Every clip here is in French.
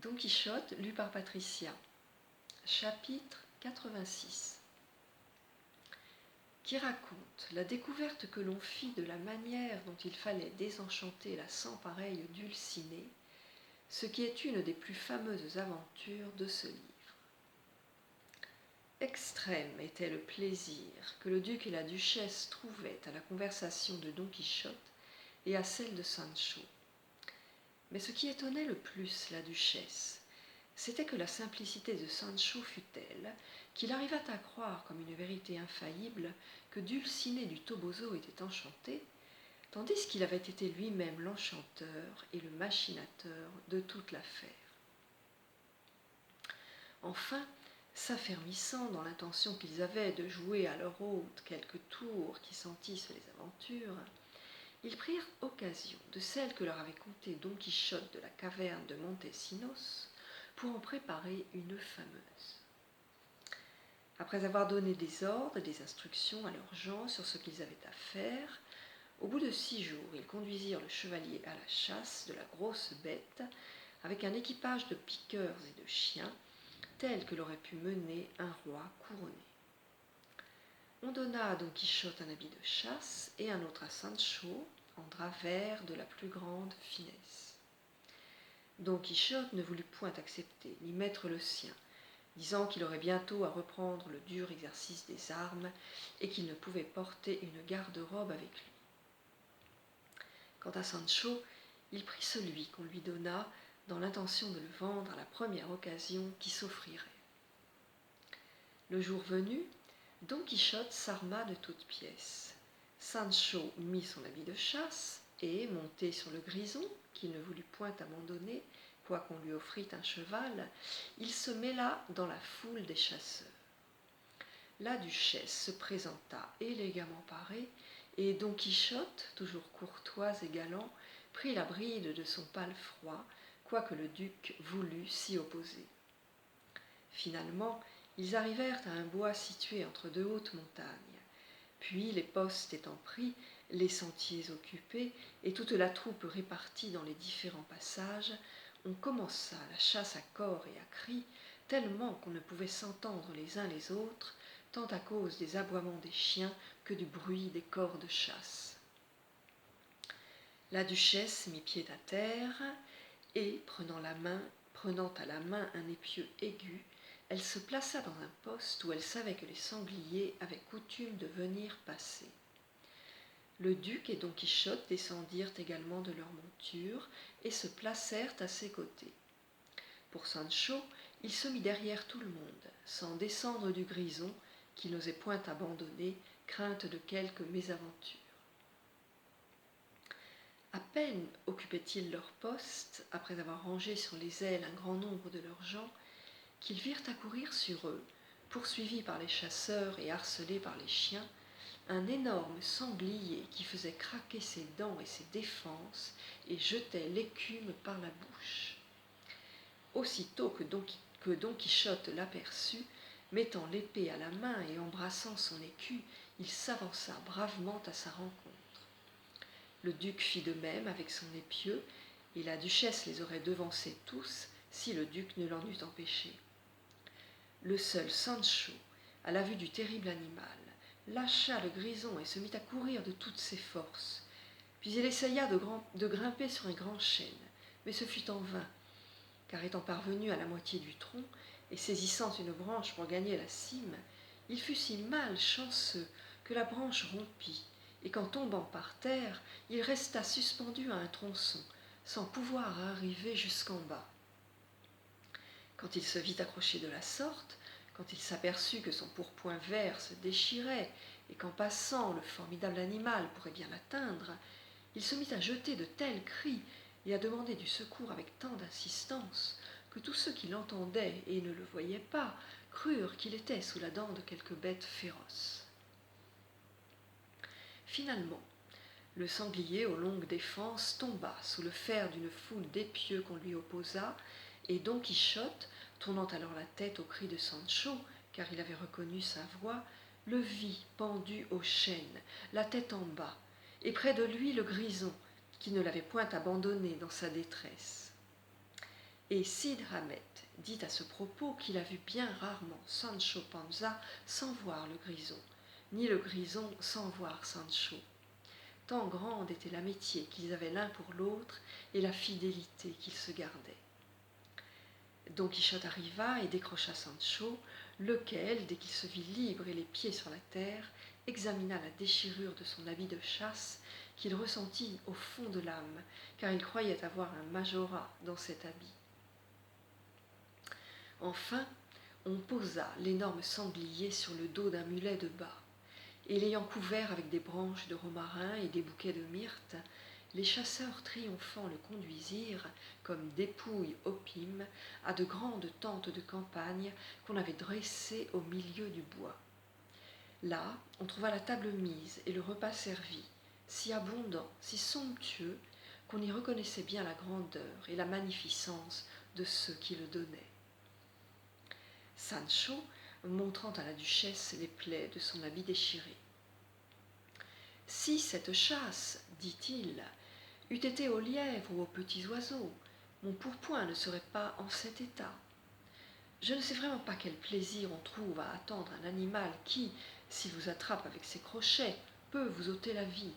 Don Quichotte, lu par Patricia. Chapitre 86 qui raconte la découverte que l'on fit de la manière dont il fallait désenchanter la sans pareille Dulcinée, ce qui est une des plus fameuses aventures de ce livre. Extrême était le plaisir que le duc et la duchesse trouvaient à la conversation de Don Quichotte et à celle de Sancho. Mais ce qui étonnait le plus la duchesse, c'était que la simplicité de Sancho fut telle qu'il arrivât à croire comme une vérité infaillible que Dulcinée du Toboso était enchantée, tandis qu'il avait été lui-même l'enchanteur et le machinateur de toute l'affaire. Enfin, s'affermissant dans l'intention qu'ils avaient de jouer à leur hôte quelques tours qui sentissent les aventures, ils prirent occasion de celle que leur avait contée Don Quichotte de la caverne de Montesinos pour en préparer une fameuse. Après avoir donné des ordres et des instructions à leurs gens sur ce qu'ils avaient à faire, au bout de 6 jours, ils conduisirent le chevalier à la chasse de la grosse bête avec un équipage de piqueurs et de chiens tel que l'aurait pu mener un roi couronné. On donna à Don Quichotte un habit de chasse et un autre à Sancho, en drap vert de la plus grande finesse. Don Quichotte ne voulut point accepter, ni mettre le sien, disant qu'il aurait bientôt à reprendre le dur exercice des armes et qu'il ne pouvait porter une garde-robe avec lui. Quant à Sancho, il prit celui qu'on lui donna dans l'intention de le vendre à la première occasion qui s'offrirait. Le jour venu, Don Quichotte s'arma de toutes pièces. Sancho mit son habit de chasse et, monté sur le grison, qu'il ne voulut point abandonner, quoiqu'on lui offrît un cheval, il se mêla dans la foule des chasseurs. La duchesse se présenta élégamment parée, et Don Quichotte, toujours courtois et galant, prit la bride de son palefroid, quoique le duc voulût s'y opposer. Finalement, ils arrivèrent à un bois situé entre 2 hautes montagnes. Puis, les postes étant pris, les sentiers occupés et toute la troupe répartie dans les différents passages, on commença la chasse à corps et à cris, tellement qu'on ne pouvait s'entendre les uns les autres, tant à cause des aboiements des chiens que du bruit des cors de chasse. La duchesse mit pied à terre et, prenant à la main un épieu aigu, elle se plaça dans un poste où elle savait que les sangliers avaient coutume de venir passer. Le duc et Don Quichotte descendirent également de leur monture et se placèrent à ses côtés. Pour Sancho, il se mit derrière tout le monde, sans descendre du grison, qu'il n'osait point abandonner, crainte de quelque mésaventure. À peine occupaient-ils leur poste, après avoir rangé sur les ailes un grand nombre de leurs gens, qu'ils virent accourir sur eux, poursuivis par les chasseurs et harcelés par les chiens, un énorme sanglier qui faisait craquer ses dents et ses défenses et jetait l'écume par la bouche. Aussitôt que Don Quichotte l'aperçut, mettant l'épée à la main et embrassant son écu, il s'avança bravement à sa rencontre. Le duc fit de même avec son épieu, et la duchesse les aurait devancés tous si le duc ne l'en eût empêché. Le seul Sancho, à la vue du terrible animal, lâcha le grison et se mit à courir de toutes ses forces. Puis il essaya de grimper sur un grand chêne, mais ce fut en vain, car étant parvenu à la moitié du tronc et saisissant une branche pour gagner la cime, il fut si malchanceux que la branche rompit, et qu'en tombant par terre, il resta suspendu à un tronçon, sans pouvoir arriver jusqu'en bas. Quand il se vit accroché de la sorte, quand il s'aperçut que son pourpoint vert se déchirait et qu'en passant le formidable animal pourrait bien l'atteindre, il se mit à jeter de tels cris et à demander du secours avec tant d'insistance que tous ceux qui l'entendaient et ne le voyaient pas crurent qu'il était sous la dent de quelque bête féroce. Finalement, le sanglier aux longues défenses tomba sous le fer d'une foule d'épieux qu'on lui opposa, et Don Quichotte, tournant alors la tête au cri de Sancho, car il avait reconnu sa voix, le vit pendu au chêne, la tête en bas, et près de lui le grison, qui ne l'avait point abandonné dans sa détresse. Et Cide Hamet dit à ce propos qu'il a vu bien rarement Sancho Panza sans voir le grison, ni le grison sans voir Sancho. Tant grande était l'amitié qu'ils avaient l'un pour l'autre et la fidélité qu'ils se gardaient. Don Quichotte arriva et décrocha Sancho, lequel, dès qu'il se vit libre et les pieds sur la terre, examina la déchirure de son habit de chasse qu'il ressentit au fond de l'âme, car il croyait avoir un majorat dans cet habit. Enfin, on posa l'énorme sanglier sur le dos d'un mulet de bas, et l'ayant couvert avec des branches de romarin et des bouquets de myrte, les chasseurs triomphants le conduisirent, comme dépouille opime, à de grandes tentes de campagne qu'on avait dressées au milieu du bois. Là, on trouva la table mise et le repas servi, si abondant, si somptueux, qu'on y reconnaissait bien la grandeur et la magnificence de ceux qui le donnaient. Sancho, montrant à la duchesse les plaies de son habit déchiré. « Si cette chasse, dit-il, eût été aux lièvres ou aux petits oiseaux, mon pourpoint ne serait pas en cet état. Je ne sais vraiment pas quel plaisir on trouve à attendre un animal qui, s'il vous attrape avec ses crochets, peut vous ôter la vie.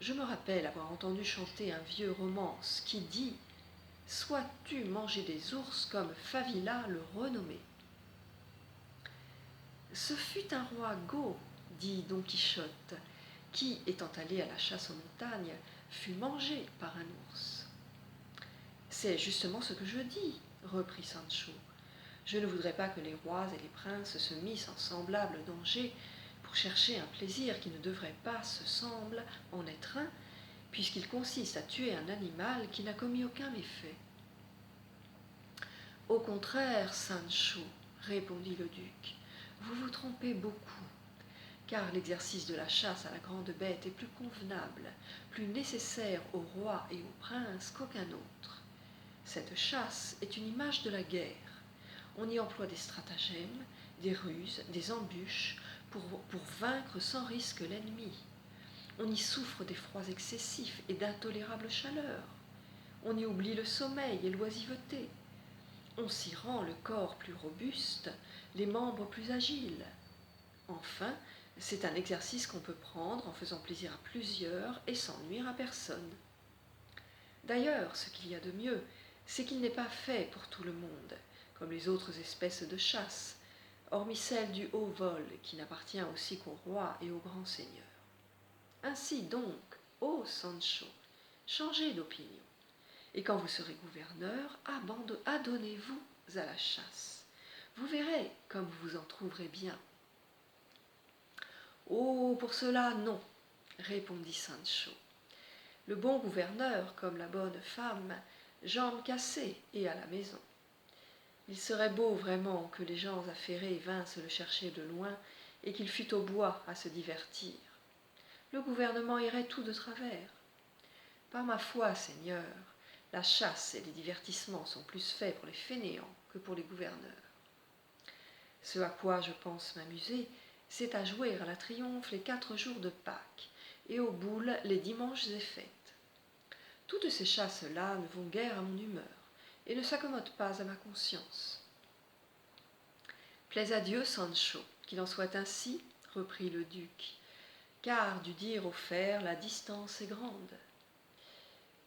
Je me rappelle avoir entendu chanter un vieux romance qui dit « Sois-tu mangé des ours comme Favila le renommé ». Ce fut un roi Got, dit Don Quichotte, qui, étant allé à la chasse aux montagnes, fut mangé par un ours. C'est justement ce que je dis, reprit Sancho. Je ne voudrais pas que les rois et les princes se missent en semblable danger pour chercher un plaisir qui ne devrait pas, se semble, en être un, puisqu'il consiste à tuer un animal qui n'a commis aucun méfait. Au contraire, Sancho, répondit le duc, vous vous trompez beaucoup, car l'exercice de la chasse à la grande bête est plus convenable, plus nécessaire aux rois et aux princes qu'aucun autre. Cette chasse est une image de la guerre. On y emploie des stratagèmes, des ruses, des embûches pour vaincre sans risque l'ennemi. On y souffre d'effrois excessifs et d'intolérables chaleurs. On y oublie le sommeil et l'oisiveté. On s'y rend le corps plus robuste, les membres plus agiles. Enfin, c'est un exercice qu'on peut prendre en faisant plaisir à plusieurs et sans nuire à personne. D'ailleurs, ce qu'il y a de mieux, c'est qu'il n'est pas fait pour tout le monde, comme les autres espèces de chasse, hormis celle du haut vol, qui n'appartient aussi qu'aux rois et aux grands seigneurs. Ainsi donc, ô Sancho, changez d'opinion, et quand vous serez gouverneur, adonnez-vous à la chasse. Vous verrez comme vous vous en trouverez bien. Oh, pour cela, non, répondit Sancho. Le bon gouverneur, comme la bonne femme, jambes cassées et à la maison. Il serait beau vraiment que les gens affairés vinssent le chercher de loin et qu'il fût au bois à se divertir. Le gouvernement irait tout de travers. Par ma foi, Seigneur, la chasse et les divertissements sont plus faits pour les fainéants que pour les gouverneurs. Ce à quoi je pense m'amuser, c'est à jouer à la triomphe les 4 jours de Pâques et aux boules les dimanches et fêtes. Toutes ces chasses-là ne vont guère à mon humeur et ne s'accommodent pas à ma conscience. Plaise à Dieu, Sancho, qu'il en soit ainsi, reprit le duc, car du dire au faire, la distance est grande.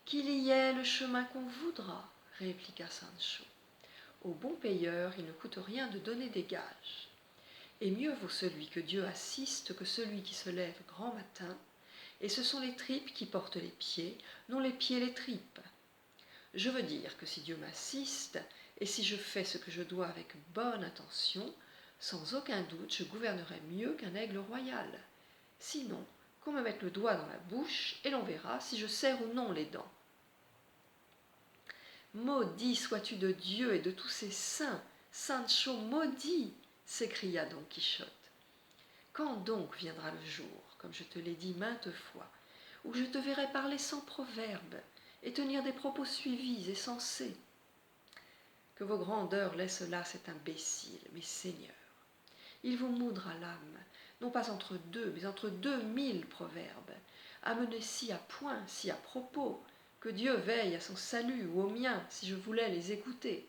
Qu'il y ait le chemin qu'on voudra, répliqua Sancho. Au bon payeur, il ne coûte rien de donner des gages. Et mieux vaut celui que Dieu assiste que celui qui se lève grand matin, et ce sont les tripes qui portent les pieds, non les pieds les tripes. Je veux dire que si Dieu m'assiste, et si je fais ce que je dois avec bonne intention, sans aucun doute je gouvernerai mieux qu'un aigle royal. Sinon, qu'on me mette le doigt dans la bouche, et l'on verra si je serre ou non les dents. Maudit sois-tu de Dieu et de tous ses saints, Sancho maudit, s'écria Don Quichotte. Quand donc viendra le jour, comme je te l'ai dit maintes fois, où je te verrai parler sans proverbe et tenir des propos suivis et sensés? Que vos grandeurs laissent là cet imbécile, mes seigneurs. Il vous moudra l'âme, non pas entre 2, mais entre 2000 proverbes, amenés si à point, si à propos, Que Dieu veille à son salut ou au mien si je voulais les écouter.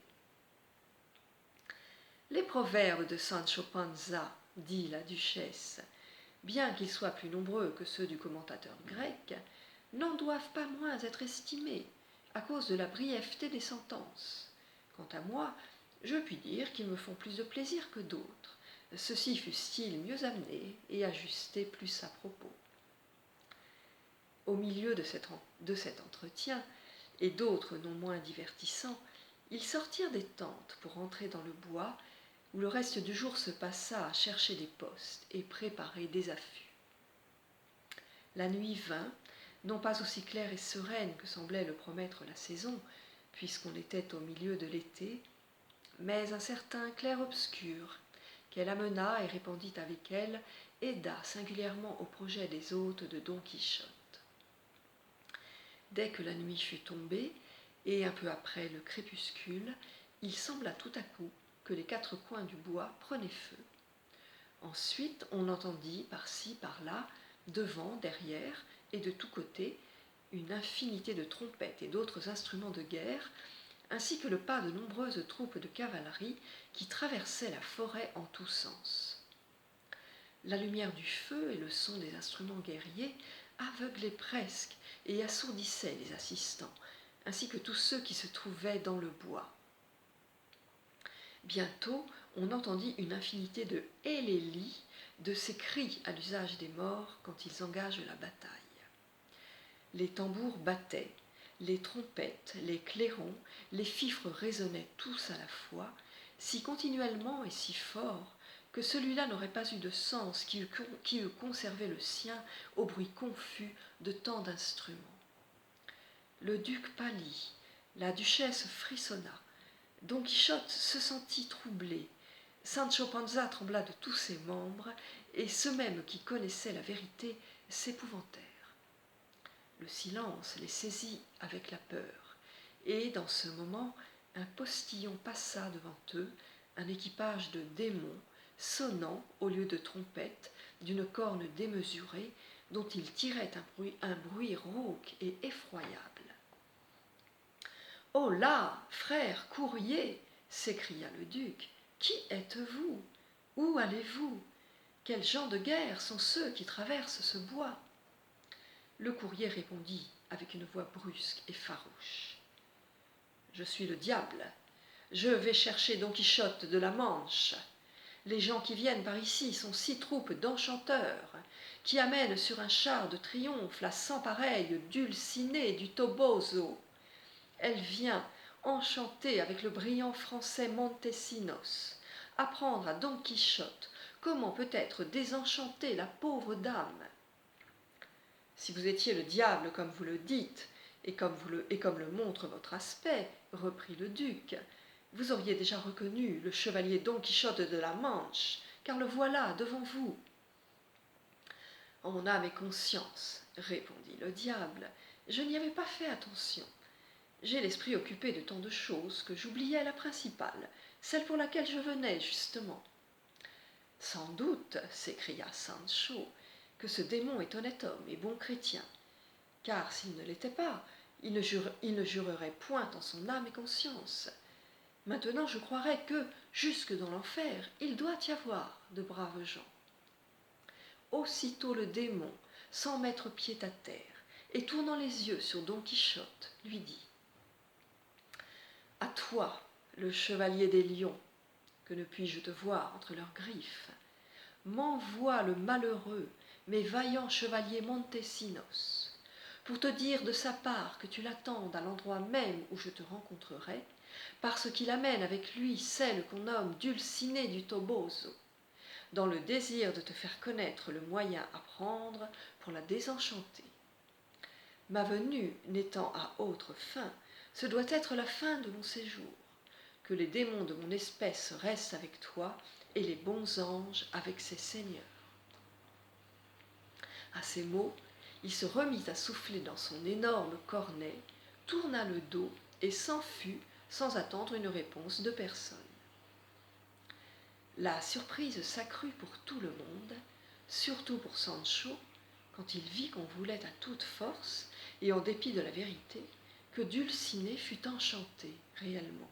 Les proverbes de Sancho Panza, dit la duchesse, bien qu'ils soient plus nombreux que ceux du commentateur grec, n'en doivent pas moins être estimés à cause de la brièveté des sentences. Quant à moi, je puis dire qu'ils me font plus de plaisir que d'autres, ceux-ci fussent-ils mieux amenés et ajustés plus à propos. Au milieu de cet entretien, et d'autres non moins divertissants, ils sortirent des tentes pour entrer dans le bois, où le reste du jour se passa à chercher des postes et préparer des affûts. La nuit vint, non pas aussi claire et sereine que semblait le promettre la saison, puisqu'on était au milieu de l'été, mais un certain clair-obscur qu'elle amena et répandit avec elle aida singulièrement au projet des hôtes de Don Quichotte. Dès que la nuit fut tombée, et un peu après le crépuscule, il sembla tout à coup que les 4 coins du bois prenaient feu. Ensuite, on entendit par-ci, par-là, devant, derrière et de tous côtés, une infinité de trompettes et d'autres instruments de guerre, ainsi que le pas de nombreuses troupes de cavalerie qui traversaient la forêt en tous sens. La lumière du feu et le son des instruments guerriers aveuglaient presque et assourdissaient les assistants, ainsi que tous ceux qui se trouvaient dans le bois. Bientôt, on entendit une infinité de « hélélis », de ces cris à l'usage des morts quand ils engagent la bataille. Les tambours battaient, les trompettes, les clairons, les fifres résonnaient tous à la fois, si continuellement et si fort que celui-là n'aurait pas eu de sens qui eût conservé le sien au bruit confus de tant d'instruments. Le duc pâlit, la duchesse frissonna, Don Quichotte se sentit troublé, Sancho Panza trembla de tous ses membres, et ceux mêmes qui connaissaient la vérité s'épouvantèrent. Le silence les saisit avec la peur, et dans ce moment, un postillon passa devant eux, un équipage de démons, sonnant, au lieu de trompettes, d'une corne démesurée, dont il tirait un bruit rauque et effroyable. « Oh là, frère courrier !» s'écria le duc. « Qui êtes-vous? Où allez-vous? Quels gens de guerre sont ceux qui traversent ce bois ?» Le courrier répondit avec une voix brusque et farouche. « Je suis le diable. Je vais chercher Don Quichotte de la Manche. Les gens qui viennent par ici sont 6 troupes d'enchanteurs qui amènent sur un char de triomphe la sans pareille Dulcinée du Toboso. Elle vient, enchantée avec le brillant français Montesinos, apprendre à Don Quichotte comment peut être désenchantée la pauvre dame. Si vous étiez le diable comme vous le dites, et comme le montre votre aspect, reprit le duc, vous auriez déjà reconnu le chevalier Don Quichotte de la Manche, car le voilà devant vous. En mon âme et conscience, répondit le diable, je n'y avais pas fait attention. J'ai l'esprit occupé de tant de choses que j'oubliais la principale, celle pour laquelle je venais justement. Sans doute, s'écria Sancho, que ce démon est honnête homme et bon chrétien, car s'il ne l'était pas, il ne jurerait point en son âme et conscience. Maintenant je croirais que, jusque dans l'enfer, il doit y avoir de braves gens. Aussitôt le démon, sans mettre pied à terre, et tournant les yeux sur Don Quichotte, lui dit « À toi, le chevalier des lions, que ne puis-je te voir entre leurs griffes, m'envoie le malheureux, mais vaillant chevalier Montesinos, pour te dire de sa part que tu l'attendes à l'endroit même où je te rencontrerai, parce qu'il amène avec lui celle qu'on nomme Dulcinée du Toboso, dans le désir de te faire connaître le moyen à prendre pour la désenchanter. Ma venue n'étant à autre fin, ce doit être la fin de mon séjour, que les démons de mon espèce restent avec toi et les bons anges avec ses seigneurs. » À ces mots, il se remit à souffler dans son énorme cornet, tourna le dos et s'enfuit sans attendre une réponse de personne. La surprise s'accrut pour tout le monde, surtout pour Sancho, quand il vit qu'on voulait à toute force, et en dépit de la vérité, que Dulcinée fut enchantée réellement.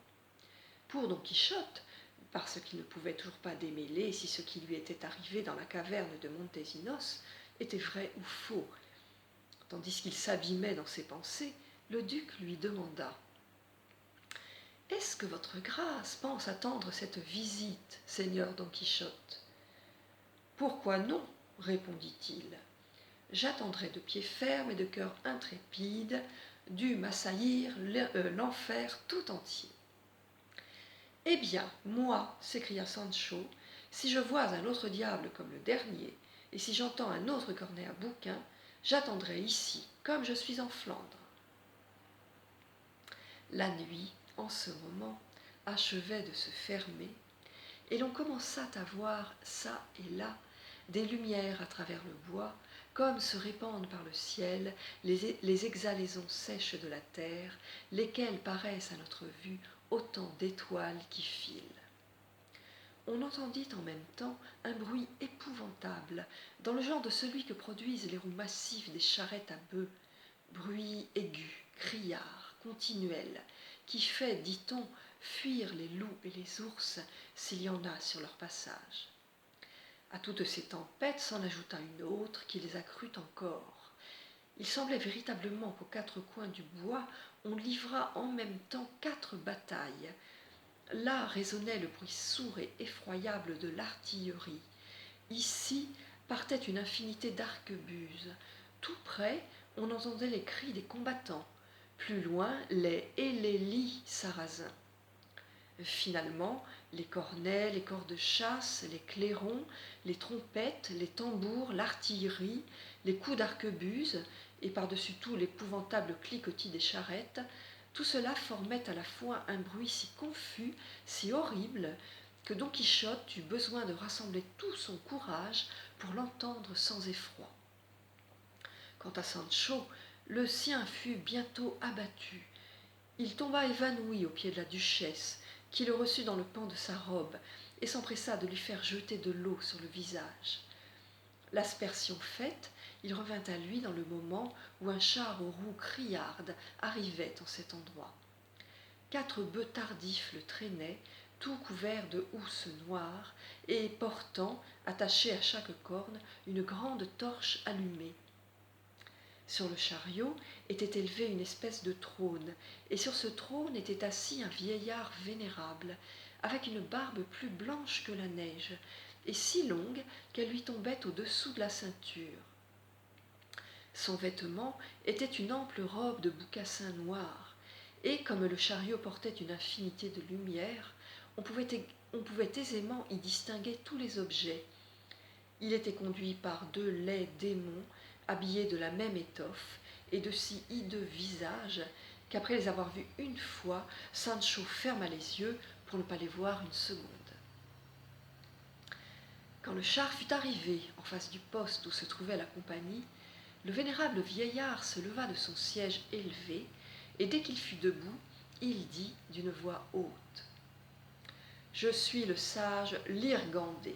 Pour Don Quichotte, parce qu'il ne pouvait toujours pas démêler si ce qui lui était arrivé dans la caverne de Montesinos était vrai ou faux. Tandis qu'il s'abîmait dans ses pensées, le duc lui demanda « Est-ce que votre grâce pense attendre cette visite, seigneur Don Quichotte ?»« Pourquoi non ?» répondit-il. « J'attendrai de pied ferme et de cœur intrépide, dû m'assaillir l'enfer tout entier. » « Eh bien, moi, s'écria Sancho, si je vois un autre diable comme le dernier, et si j'entends un autre cornet à bouquin, j'attendrai ici, comme je suis en Flandre. » La nuit, en ce moment, achevait de se fermer, et l'on commença à voir çà et là des lumières à travers le bois, comme se répandent par le ciel les exhalaisons sèches de la terre, lesquelles paraissent à notre vue autant d'étoiles qui filent. On entendit en même temps un bruit épouvantable, dans le genre de celui que produisent les roues massives des charrettes à bœufs, bruit aigu, criard, continuel, qui fait, dit-on, fuir les loups et les ours s'il y en a sur leur passage. À toutes ces tempêtes s'en ajouta une autre qui les accrut encore. Il semblait véritablement qu'aux quatre coins du bois, on livrât en même temps 4 batailles. Là résonnait le bruit sourd et effroyable de l'artillerie. Ici partait une infinité d'arquebuses. Tout près, on entendait les cris des combattants. Plus loin, les hélélis sarrasins. Finalement, les cornets, les corps de chasse, les clairons, les trompettes, les tambours, l'artillerie, les coups d'arquebuse, et par-dessus tout l'épouvantable cliquetis des charrettes, tout cela formait à la fois un bruit si confus, si horrible, que Don Quichotte eut besoin de rassembler tout son courage pour l'entendre sans effroi. Quant à Sancho, le sien fut bientôt abattu. Il tomba évanoui aux pieds de la duchesse, qui le reçut dans le pan de sa robe et s'empressa de lui faire jeter de l'eau sur le visage. L'aspersion faite, il revint à lui dans le moment où un char aux roues criardes arrivait en cet endroit. 4 bœufs tardifs le traînaient, tout couverts de housses noires, et portant, attachée à chaque corne, une grande torche allumée. Sur le chariot était élevé une espèce de trône, et sur ce trône était assis un vieillard vénérable, avec une barbe plus blanche que la neige, et si longue qu'elle lui tombait au-dessous de la ceinture. Son vêtement était une ample robe de boucassin noir, et comme le chariot portait une infinité de lumière, on pouvait aisément y distinguer tous les objets. Il était conduit par 2 laids démons, habillés de la même étoffe et de si hideux visages qu'après les avoir vus une fois, Sancho ferma les yeux pour ne pas les voir une seconde. Quand le char fut arrivé en face du poste où se trouvait la compagnie, le vénérable vieillard se leva de son siège élevé, et dès qu'il fut debout, il dit d'une voix haute « Je suis le sage Lirgandé ».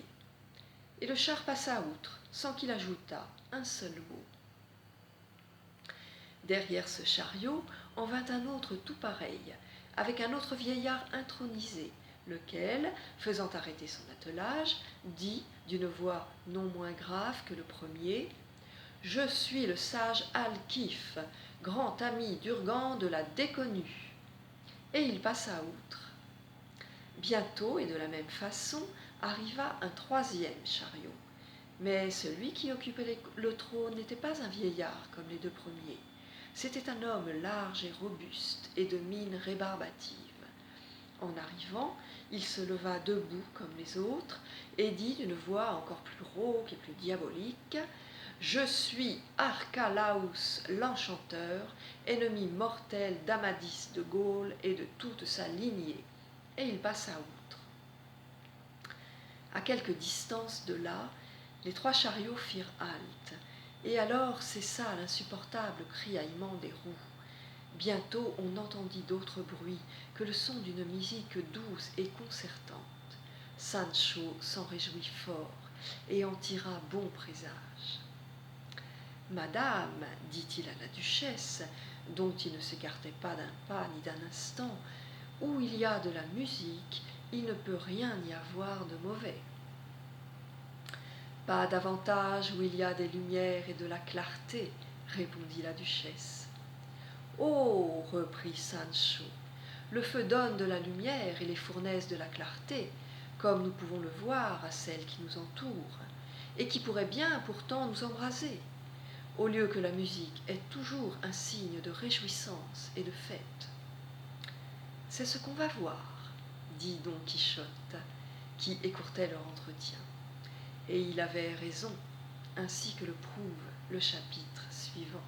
Et le char passa outre, sans qu'il ajoutât un seul mot. Derrière ce chariot en vint un autre tout pareil, avec un autre vieillard intronisé, lequel, faisant arrêter son attelage, dit d'une voix non moins grave que le premier « Je suis le sage Alquif, grand ami d'Urgan de la Déconnue ». Et il passa outre. Bientôt, et de la même façon, arriva un 3e chariot. Mais celui qui occupait le trône n'était pas un vieillard comme les 2 premiers. C'était un homme large et robuste et de mine rébarbative. En arrivant, il se leva debout comme les autres et dit d'une voix encore plus rauque et plus diabolique « Je suis Arcalaus l'Enchanteur, ennemi mortel d'Amadis de Gaulle et de toute sa lignée. » Et il passa outre. À quelque distance de là, les 3 chariots firent halte, et alors cessa l'insupportable criaillement des roues. Bientôt on n'entendit d'autre bruit que le son d'une musique douce et concertante. Sancho s'en réjouit fort et en tira bon présage. Madame, dit-il à la duchesse, dont il ne s'écartait pas d'un pas ni d'un instant, où il y a de la musique, il ne peut rien y avoir de mauvais. Pas davantage où il y a des lumières et de la clarté, répondit la duchesse. Oh, reprit Sancho, le feu donne de la lumière et les fournaises de la clarté, comme nous pouvons le voir à celles qui nous entourent, et qui pourraient bien pourtant nous embraser, au lieu que la musique est toujours un signe de réjouissance et de fête. C'est ce qu'on va voir, dit Don Quichotte, qui écourtait leur entretien. Et il avait raison, ainsi que le prouve le chapitre suivant.